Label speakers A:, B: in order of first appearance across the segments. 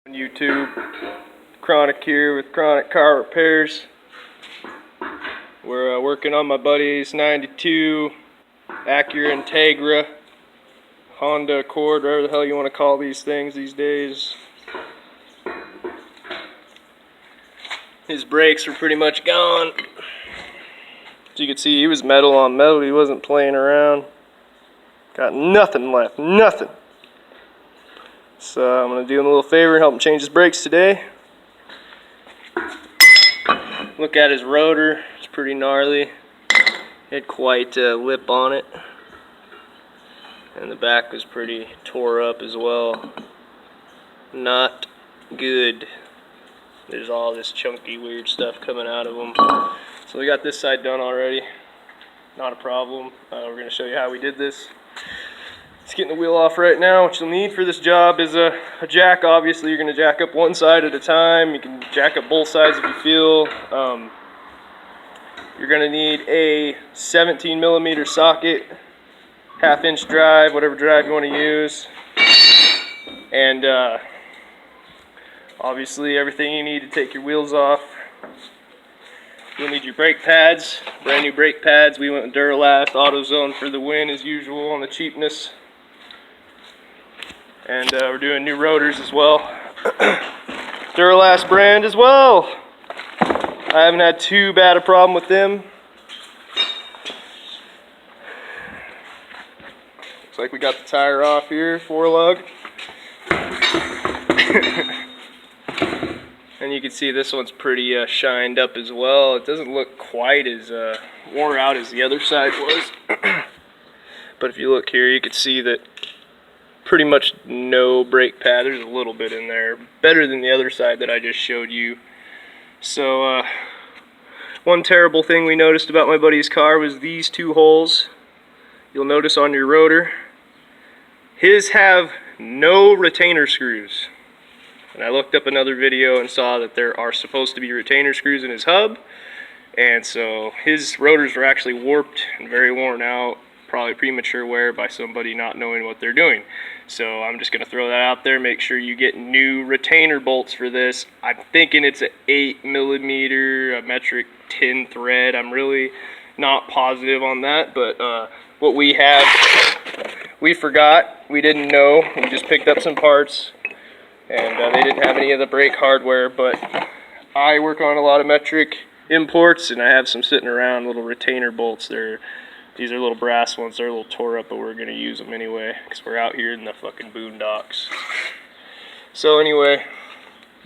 A: On YouTube, Chronic here with Chronic Car Repairs. We're working on my buddy's 92 Acura Integra, Honda Accord, whatever the hell you want to call these things these days. His brakes were pretty much gone. As you can see, he was metal on metal. He wasn't playing around. Got nothing left, nothing. So I'm going to do him a little favor and help him change his brakes today. Look at his rotor, it's pretty gnarly. It had quite a lip on it. And the back was pretty tore up as well. Not good. There's all this chunky weird stuff coming out of them. So we got this side done already. Not a problem. We're going to show you how we did this. Just getting the wheel off right now. What you'll need for this job is a jack. Obviously, you're going to jack up one side at a time. You can jack up both sides if you feel. You're going to need a 17mm socket, 1/2-inch drive, whatever drive you want to use. And obviously, everything you need to take your wheels off. You'll need your brake pads, brand new brake pads. We went with Duralast AutoZone for the win as usual on the cheapness. And we're doing new rotors as well. Duralast brand as well. I haven't had too bad a problem with them. Looks like we got the tire off here, 4-lug. And you can see this one's pretty shined up as well. It doesn't look quite as worn out as the other side was. But if you look here, you can see that pretty much no brake pad. There's a little bit in there. Better than the other side that I just showed you. So one terrible thing we noticed about my buddy's car was these two holes. You'll notice on your rotor. His have no retainer screws. And I looked up another video and saw that there are supposed to be retainer screws in his hub. And so his rotors were actually warped and very worn out. Probably premature wear by somebody not knowing what they're doing. So I'm just going to throw that out there. Make sure you get new retainer bolts for this. I'm thinking it's an 8mm, a metric tin thread. I'm really not positive on that, but what we have, we forgot. We didn't know. We just picked up some parts, and they didn't have any of the brake hardware, but I work on a lot of metric imports, and I have some sitting around, little retainer bolts. These are little brass ones. They're a little tore up, but we're going to use them anyway because we're out here in the fucking boondocks. So anyway,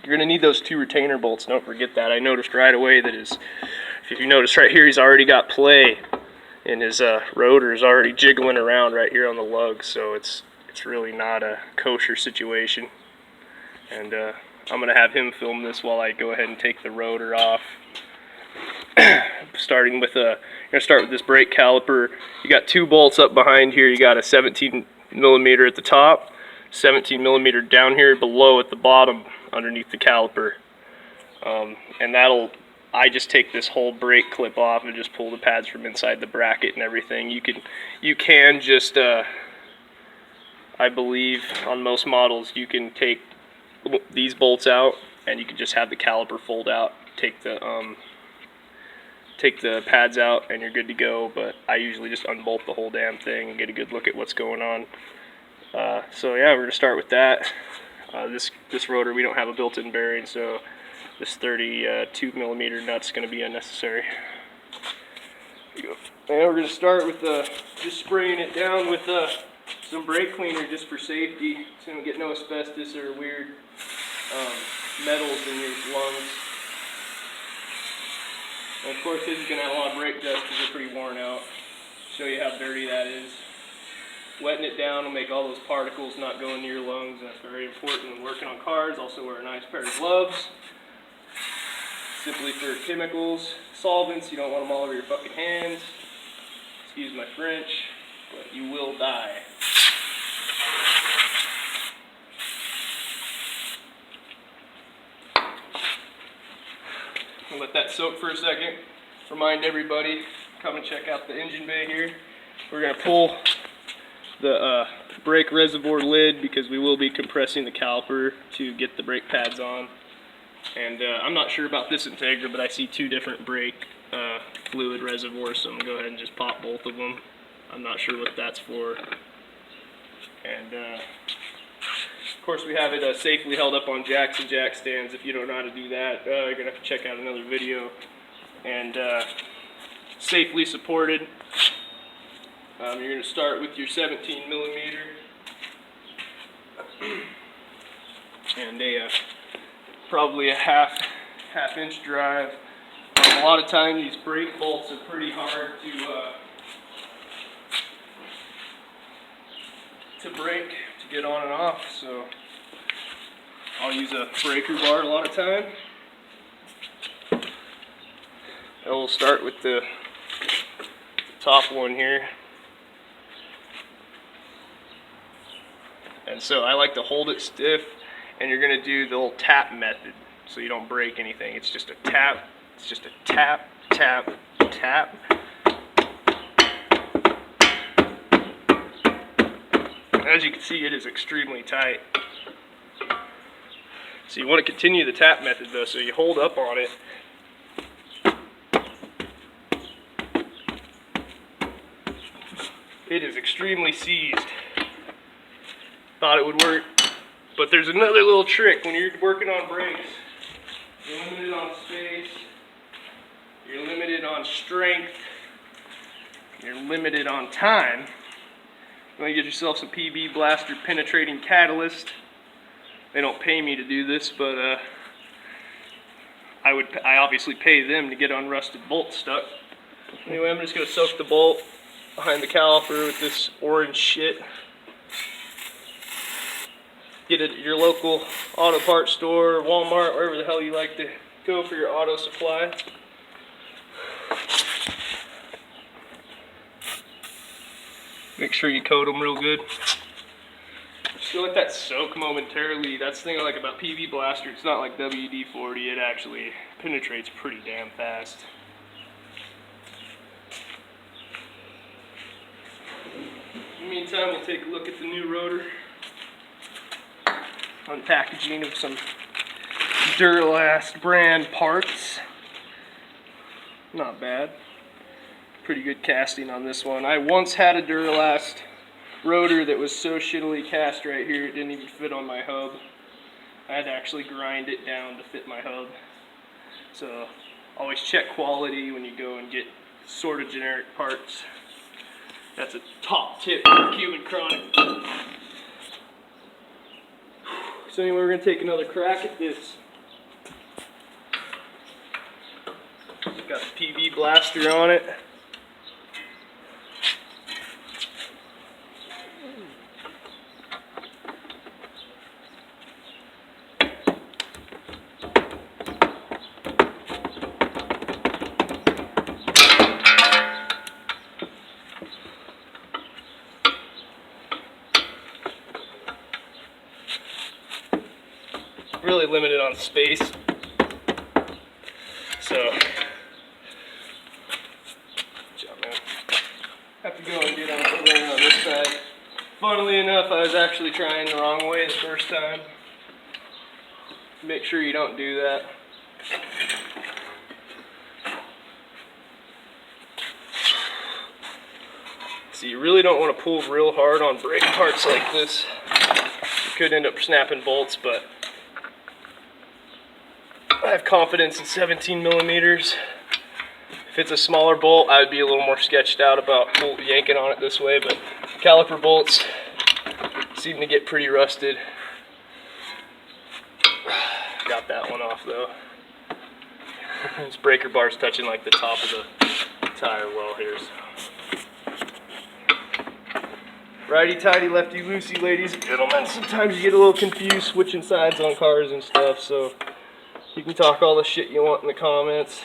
A: you're going to need those two retainer bolts. Don't forget that. I noticed right away that if you notice right here, he's already got play, and his rotor is already jiggling around right here on the lug. So it's really not a kosher situation. And I'm going to have him film this while I go ahead and take the rotor off. Starting with you're gonna start with this brake caliper. You got two bolts up behind here. You got a 17mm at the top, 17mm down here below at the bottom underneath the caliper. And I just take this whole brake clip off and just pull the pads from inside the bracket and everything. You can just I believe on most models you can take these bolts out and you can just have the caliper fold out. Take the pads out and you're good to go, but I usually just unbolt the whole damn thing and get a good look at what's going on. So yeah, we're going to start with that. This rotor, we don't have a built-in bearing, so this 32mm nut's going to be unnecessary. And we're going to start with just spraying it down with some brake cleaner just for safety, so you don't get no asbestos or weird metals in your lungs. And of course, this is going to have a lot of brake dust because they're pretty worn out. Show you how dirty that is. Wetting it down will make all those particles not go into your lungs, and that's very important when working on cars. Also wear a nice pair of gloves. Simply for chemicals, solvents, you don't want them all over your fucking hands. Excuse my French, but you will die. I'll let that soak for a second. Remind everybody, come and check out the engine bay here. We're going to pull the brake reservoir lid because we will be compressing the caliper to get the brake pads on. And I'm not sure about this Integra, but I see two different brake fluid reservoirs, so I'm going to go ahead and just pop both of them. I'm not sure what that's for. And of course we have it safely held up on jacks and jack stands. If you don't know how to do that, you're going to have to check out another video. And safely supported. You're going to start with your 17 millimeter and probably a half inch drive. A lot of times these brake bolts are pretty hard to break, to get on and off, so I'll use a breaker bar a lot of time. And we'll start with the top one here. And so I like to hold it stiff, and you're going to do the little tap method so you don't break anything. It's just a tap, it's just a tap, tap, tap. As you can see, it is extremely tight. So you want to continue the tap method though, so you hold up on it. It is extremely seized. Thought it would work, but there's another little trick when you're working on brakes. You're limited on space, you're limited on strength, you're limited on time. You want to get yourself some PB Blaster penetrating catalyst. They don't pay me to do this, but I obviously pay them to get unrusted bolts stuck. Anyway, I'm just going to soak the bolt behind the caliper with this orange shit. Get it at your local auto parts store, Walmart, wherever the hell you like to go for your auto supply. Make sure you coat them real good. Just let that soak momentarily. That's the thing I like about PB Blaster. It's not like WD-40. It actually penetrates pretty damn fast. In the meantime, we'll take a look at the new rotor. Unpackaging of some Duralast brand parts. Not bad. Pretty good casting on this one. I once had a Duralast rotor that was so shittily cast right here it didn't even fit on my hub. I had to actually grind it down to fit my hub. So always check quality when you go and get sort of generic parts. That's a top tip for Cuban Chronic. So anyway, we're going to take another crack at this. Got the PB Blaster on it. Really limited on space, so have to go and get on this side. Funnily enough, I was actually trying the wrong way the first time. Make sure you don't do that. So you really don't want to pull real hard on brake parts like this. You could end up snapping bolts, but I have confidence in 17 millimeters. If it's a smaller bolt, I would be a little more sketched out about yanking on it this way, but caliper bolts seem to get pretty rusted. Got that one off though. This breaker bar's touching like the top of the tire well here. So. Righty-tighty, lefty-loosey, ladies and gentlemen. Sometimes you get a little confused switching sides on cars and stuff, so you can talk all the shit you want in the comments.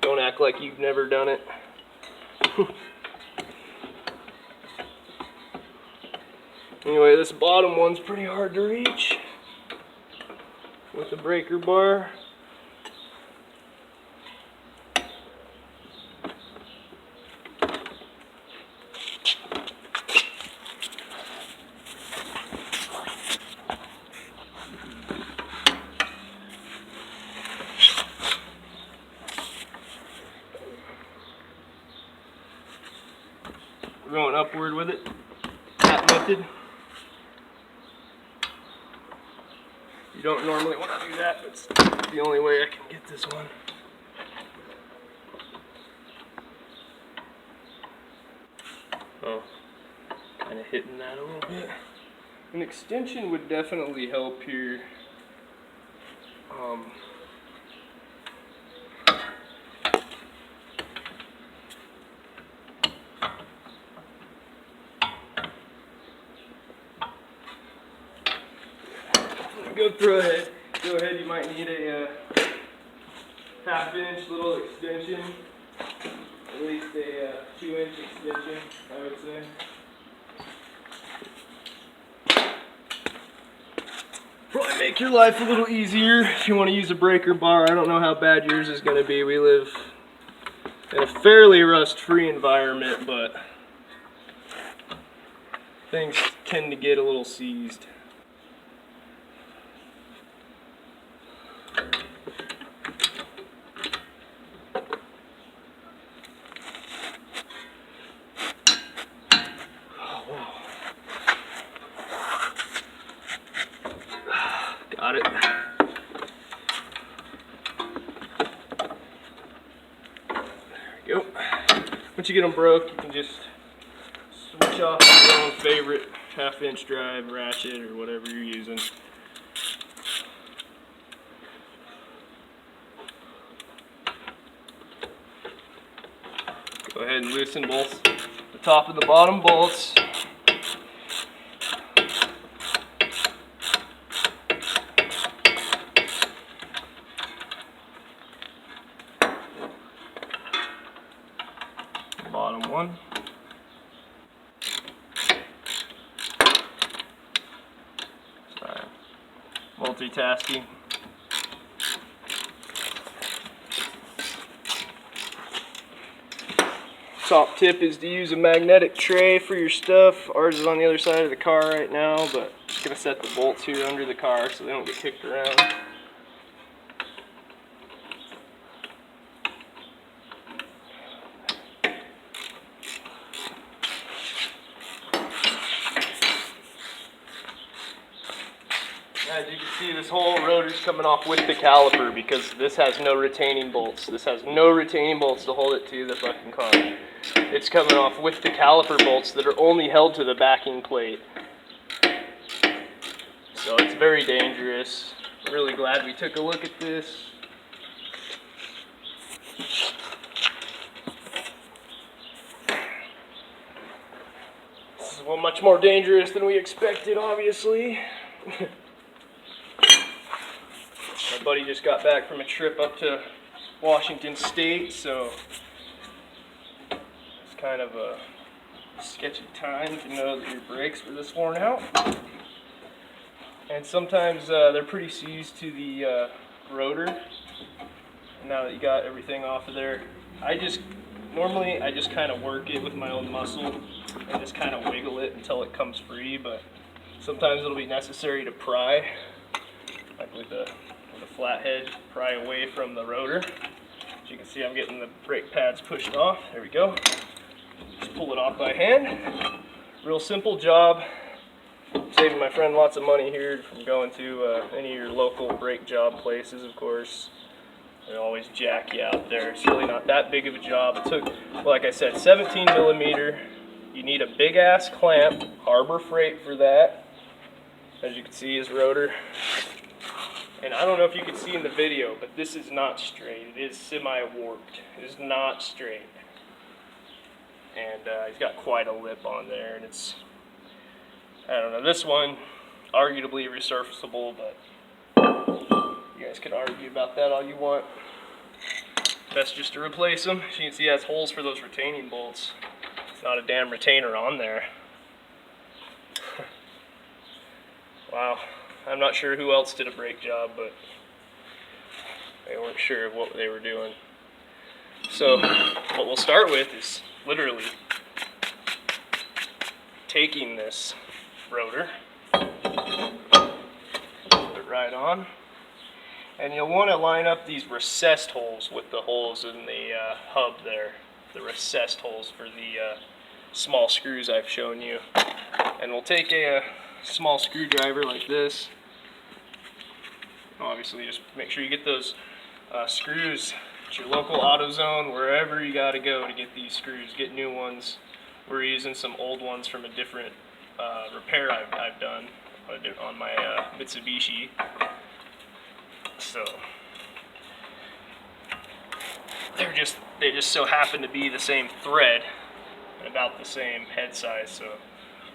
A: Don't act like you've never done it. Anyway, this bottom one's pretty hard to reach with the breaker bar. flat method. You don't normally want to do that, but it's the only way I can get this one. Oh, kind of hitting that a little bit. An extension would definitely help here. Go ahead, you might need a half-inch little extension, at least a 2-inch extension, I would say. Probably make your life a little easier if you want to use a breaker bar. I don't know how bad yours is going to be. We live in a fairly rust-free environment, but things tend to get a little seized. Got it. There we go. Once you get them broke, you can just switch off your own favorite half-inch drive, ratchet, or whatever you're using. Go ahead and loosen both the top and the bottom bolts. Bottom one. Sorry. Multitasking. Top tip is to use a magnetic tray for your stuff. Ours is on the other side of the car right now, but I'm just going to set the bolts here under the car so they don't get kicked around. As you can see, this whole rotor is coming off with the caliper because this has no retaining bolts. This has no retaining bolts to hold it to the fucking car. It's coming off with the caliper bolts that are only held to the backing plate. So it's very dangerous. I'm really glad we took a look at this. This is well, much more dangerous than we expected, obviously. My buddy just got back from a trip up to Washington State, so it's kind of a sketchy time to know that your brakes were this worn out. And sometimes they're pretty seized to the rotor. And now that you got everything off of there, normally I just kind of work it with my own muscle and just kind of wiggle it until it comes free, but sometimes it'll be necessary to pry, like with a flathead, pry away from the rotor. As you can see, I'm getting the brake pads pushed off. There we go. Just pull it off by hand. Real simple job. Saving my friend lots of money here from going to any of your local brake job places, of course. They always jack you out there. It's really not that big of a job. It took, like I said, 17 millimeter. You need a big ass clamp, Harbor Freight for that. As you can see, his rotor. And I don't know if you can see in the video, but this is not straight. It is semi-warped. It is not straight. And he's got quite a lip on there, and it's, I don't know, this one, arguably resurfaceable, but you guys can argue about that all you want. Best just to replace them. As you can see, it has holes for those retaining bolts. It's not a damn retainer on there. Wow. I'm not sure who else did a brake job, but they weren't sure of what they were doing. So what we'll start with is literally taking this rotor, put it right on, and you'll want to line up these recessed holes with the holes in the hub there, the recessed holes for the small screws I've shown you. And we'll take a small screwdriver like this. Obviously, just make sure you get those screws at your local AutoZone, wherever you got to go to get these screws. Get new ones. We're using some old ones from a different repair I've done on my Mitsubishi. So they just so happen to be the same thread and about the same head size, so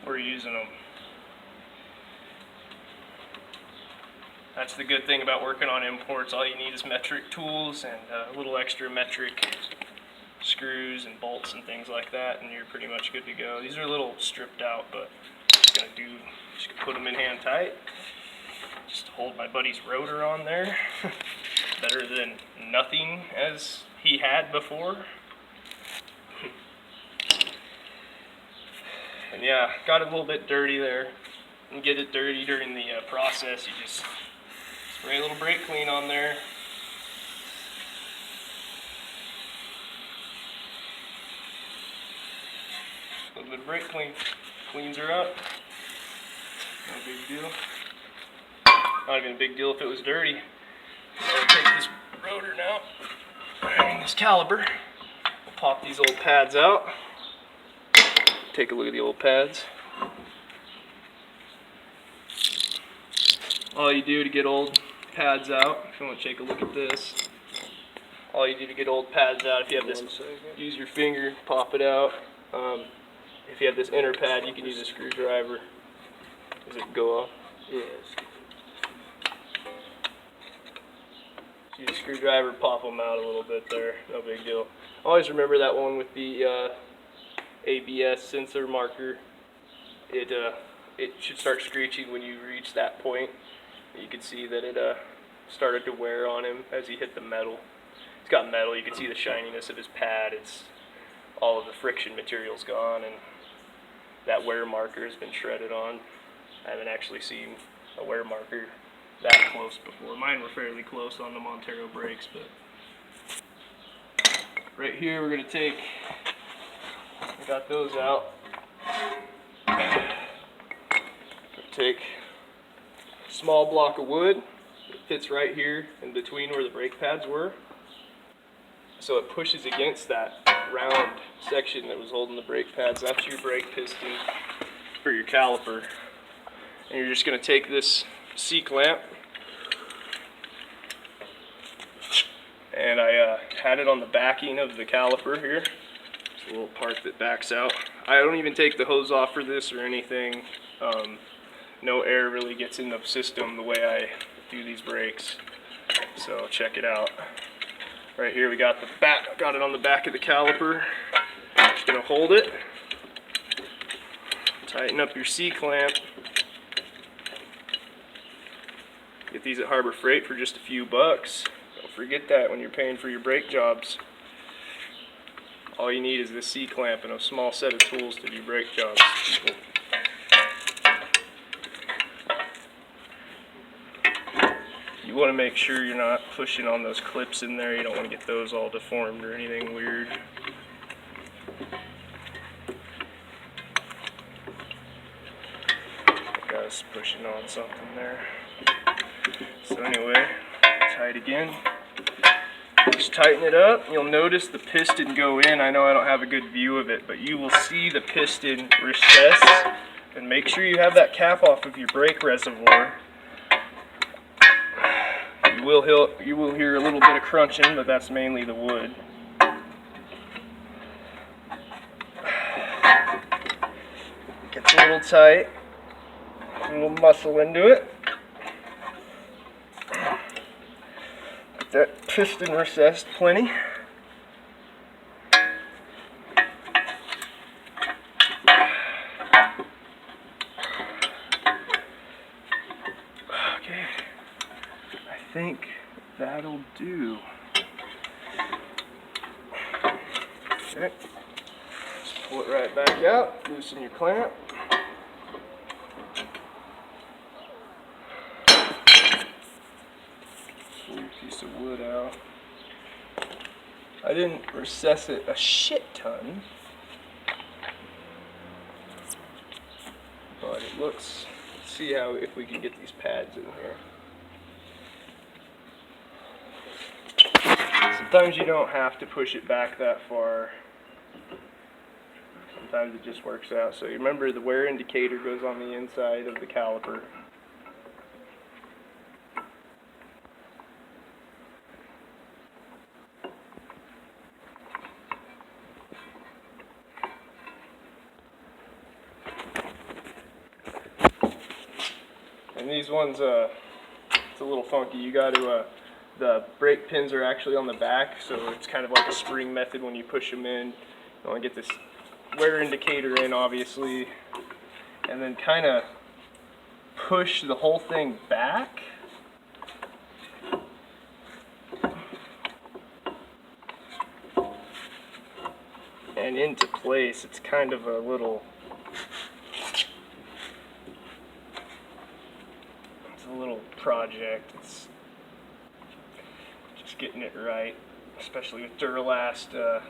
A: we're using them. That's the good thing about working on imports. All you need is metric tools and a little extra metric screws and bolts and things like that, and you're pretty much good to go. These are a little stripped out, but just gonna put them in hand tight. Just hold my buddy's rotor on there. Better than nothing as he had before. And yeah, got it a little bit dirty there. And get it dirty during the process, you just spray a little brake clean on there. A little bit of brake clean. Cleans her up. No big deal. Not even a big deal if it was dirty. So I'll take this rotor now. And this caliper. We'll pop these old pads out. Take a look at the old pads. All you do to get old pads out, if you want to take a look at this, all you do to get old pads out, if you have this, use your finger, pop it out. If you have this inner pad, you can use a screwdriver. Does it go off? Yes. Use a screwdriver, pop them out a little bit there, no big deal. Always remember that one with the ABS sensor marker. It should start screeching when you reach that point. You can see that it started to wear on him as he hit the metal. It's got metal, you can see the shininess of his pad. It's all of the friction material's gone, and that wear marker has been shredded on. I haven't actually seen a wear marker that close before. Mine were fairly close on the Montero brakes, but right here we're going to take, I got those out. Take a small block of wood. It fits right here in between where the brake pads were. So it pushes against that round section that was holding the brake pads. That's your brake piston for your caliper. And you're just going to take this C-clamp, and I had it on the backing of the caliper here. It's a little part that backs out. I don't even take the hose off for this or anything. No air really gets in the system the way I do these brakes. So check it out. Right here we got it on the back of the caliper. Just gonna hold it. Tighten up your C-clamp. Get these at Harbor Freight for just a few bucks. Don't forget that when you're paying for your brake jobs. All you need is this C-clamp and a small set of tools to do brake jobs. You want to make sure you're not pushing on those clips in there. You don't want to get those all deformed or anything weird. Guy's pushing on something there. So anyway, tight again. Just tighten it up. You'll notice the piston go in. I know I don't have a good view of it, but you will see the piston recess. And make sure you have that cap off of your brake reservoir. You will hear a little bit of crunching, but that's mainly the wood. Gets a little tight. A little muscle into it. Get that piston recessed plenty. Okay. I think that'll do. Okay. Just pull it right back out. Loosen your clamp. Pull your piece of wood out. I didn't recess it a shit ton. but it looks, see how, if we can get these pads in here. Sometimes you don't have to push it back that far. Sometimes it just works out. So you remember the wear indicator goes on the inside of the caliper. And these ones, it's a little funky. You got to, the brake pins are actually on the back, so it's kind of like a spring method when you push them in. You want to get this wear indicator in, obviously, and then kind of push the whole thing back. And into place. It's kind of a little, project. It's just getting it right, especially with Duralast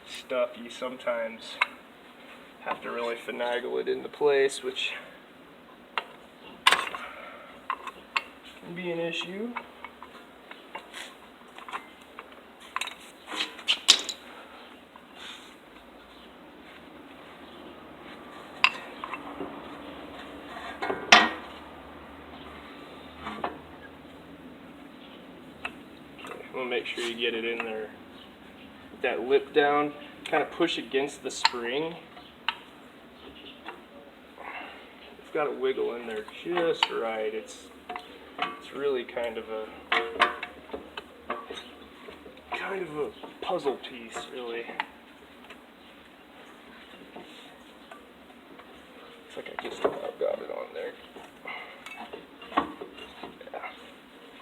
A: stuff. You sometimes have to really finagle it into place, which can be an issue. We'll make sure you get it in there. With that lip down, kind of push against the spring. It's got to wiggle in there just right. It's really kind of a puzzle piece, really. Looks like I just about got it on there.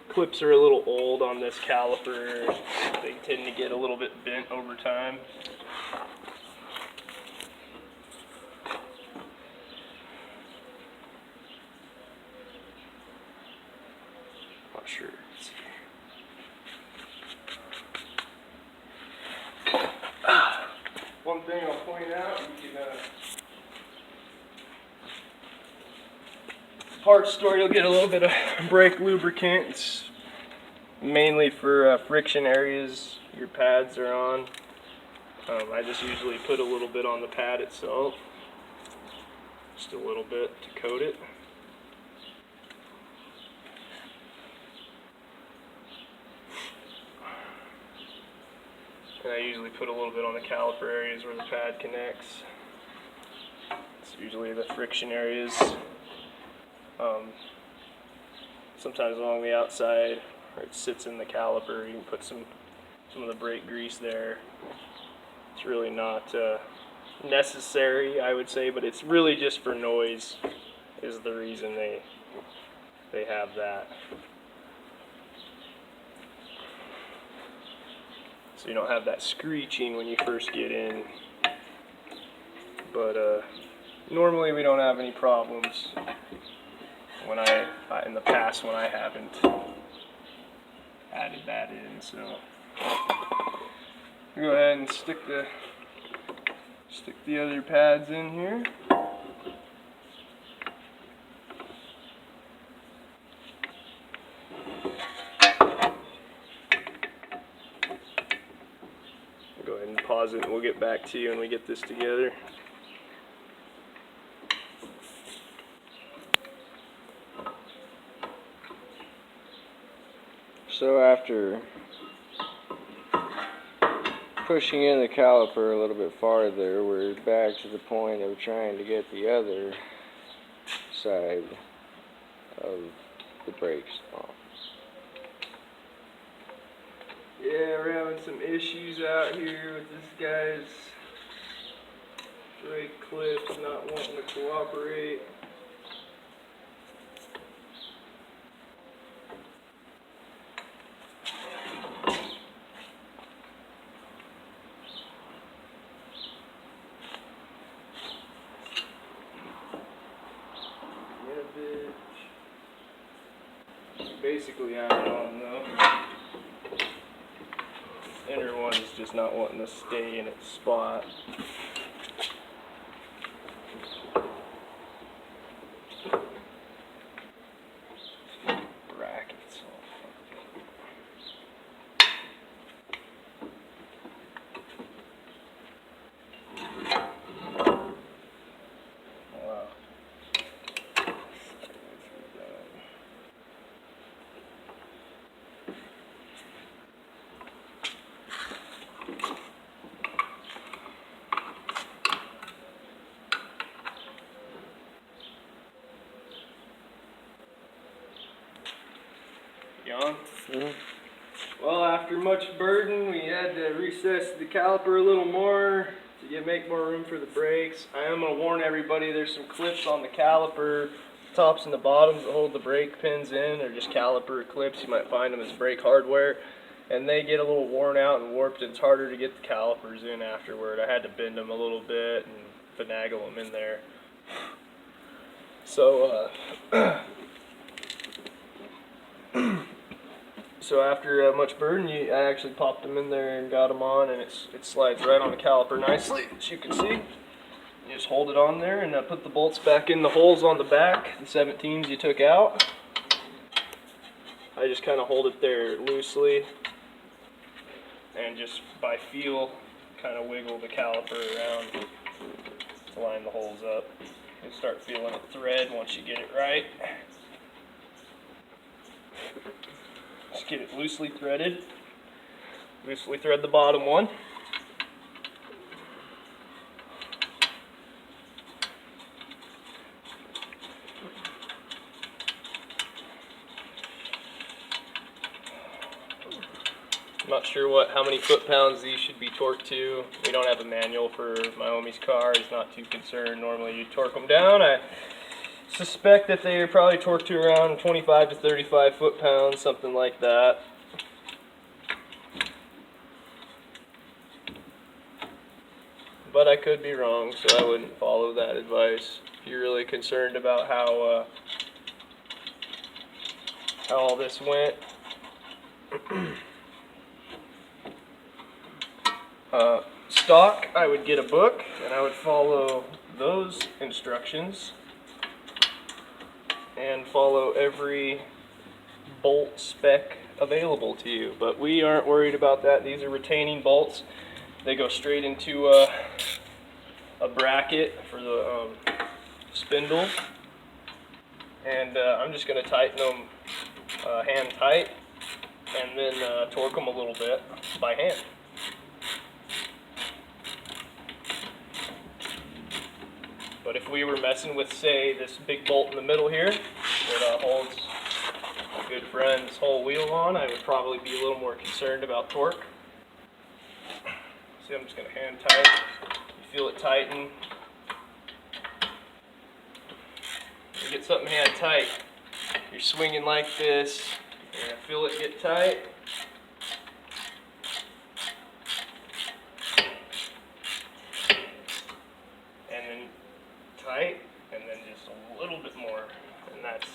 A: Clips are a little old on this caliper. They tend to get a little bit bent over time. Not sure. One thing I'll point out, you can parts store, you'll get a little bit of brake lubricant. It's mainly for friction areas your pads are on. I just usually put a little bit on the pad itself, just a little bit to coat it. And I usually put a little bit on the caliper areas where the pad connects. It's usually the friction areas. Sometimes along the outside, where it sits in the caliper, you can put some of the brake grease there. It's really not necessary, I would say, but it's really just for noise is the reason they have that. So you don't have that screeching when you first get in. But normally we don't have any problems. When in the past when I haven't added that in, so go ahead and stick the other pads in here. Go ahead and pause it and we'll get back to you when we get this together.
B: So after pushing in the caliper a little bit farther, we're back to the point of trying to get the other side of the brakes off.
A: Yeah, we're having some issues out here with this guy's brake clip not wanting to cooperate. Basically have it on though. This inner one is just not wanting to stay in its spot. You on? Well, after much burden, we had to recess the caliper a little more to make more room for the brakes. I am going to warn everybody, there's some clips on the caliper, tops and the bottoms that hold the brake pins in. They're just caliper clips. You might find them as brake hardware. And they get a little worn out and warped, and it's harder to get the calipers in afterward. I had to bend them a little bit and finagle them in there. So, so after much burden, I actually popped them in there and got them on, and it slides right on the caliper nicely, as you can see. You just hold it on there and put the bolts back in the holes on the back, the 17s you took out. I just kind of hold it there loosely and just by feel kind of wiggle the caliper around to line the holes up. You'll start feeling it thread once you get it right. Just get it loosely threaded. Loosely thread the bottom one. I'm not sure how many foot-pounds these should be torqued to. We don't have a manual for my homie's car. He's not too concerned. Normally you torque them down. I suspect that they are probably torqued to around 25 to 35 foot-pounds, something like that. But I could be wrong, so I wouldn't follow that advice. If you're really concerned about how all this went. Stock, I would get a book and I would follow those instructions and follow every bolt spec available to you. But we aren't worried about that. These are retaining bolts. They go straight into a bracket for the spindle, and I'm just going to tighten them hand tight and then torque them a little bit by hand. But if we were messing with, say, this big bolt in the middle here that holds a good friend's whole wheel on, I would probably be a little more concerned about torque. See, I'm just going to hand tight. You feel it tighten. You get something hand tight, you're swinging like this, you're going to feel it get tight. And then tight, and then just a little bit more, and that's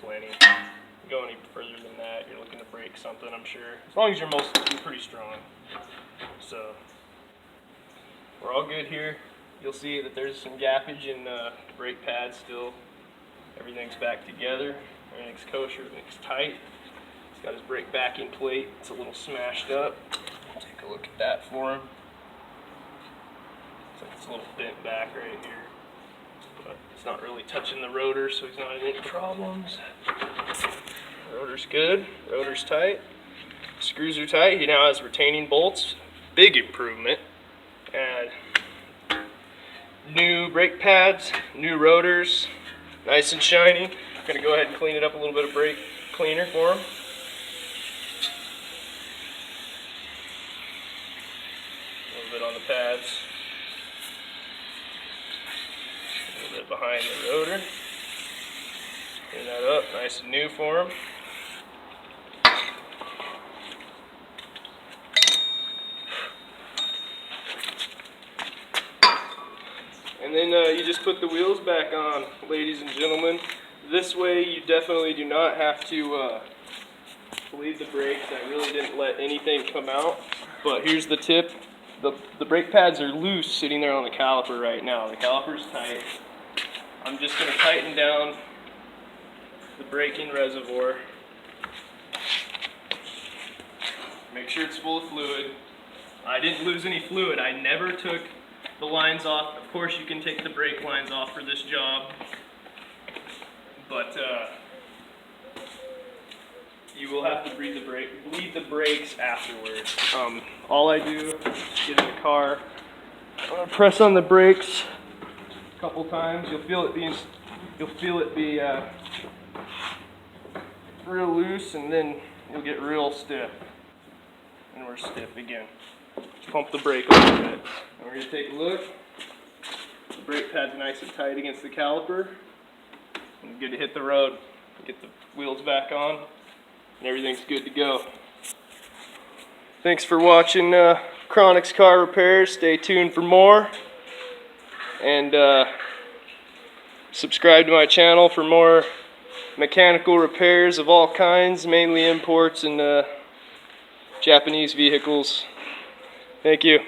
A: plenty. Go any further than that, you're looking to break something, I'm sure. As long as you're pretty strong. So we're all good here. You'll see that there's some gappage in the brake pad still. Everything's back together. Everything's kosher. Everything's tight. He's got his brake backing plate. It's a little smashed up. Take a look at that for him. It's like it's a little bent back right here. But it's not really touching the rotor, so he's not having any problems. Rotor's good. Rotor's tight. Screws are tight. He now has retaining bolts. Big improvement. And new brake pads, new rotors, nice and shiny. I'm going to go ahead and clean it up a little bit of brake cleaner for him. A little bit on the pads. A little bit behind the rotor. Clean that up, nice and new for him. And then you just put the wheels back on, ladies and gentlemen. This way you definitely do not have to bleed the brakes. I really didn't let anything come out. But here's the tip. The brake pads are loose sitting there on the caliper right now. The caliper's tight. I'm just going to tighten down the braking reservoir. Make sure it's full of fluid. I didn't lose any fluid. I never took the lines off. Of course you can take the brake lines off for this job, but you will have to bleed the brakes afterwards. All I do is get in the car, I'm gonna press on the brakes a couple times. You'll feel it be real loose, and then you'll get real stiff. And we're stiff again. Just pump the brake a little bit. And we're going to take a look. The brake pad's nice and tight against the caliper. And good to hit the road. Get the wheels back on, and everything's good to go. Thanks for watching Chronic's Car Repairs. Stay tuned for more. And subscribe to my channel for more mechanical repairs of all kinds, mainly imports and Japanese vehicles. Thank you.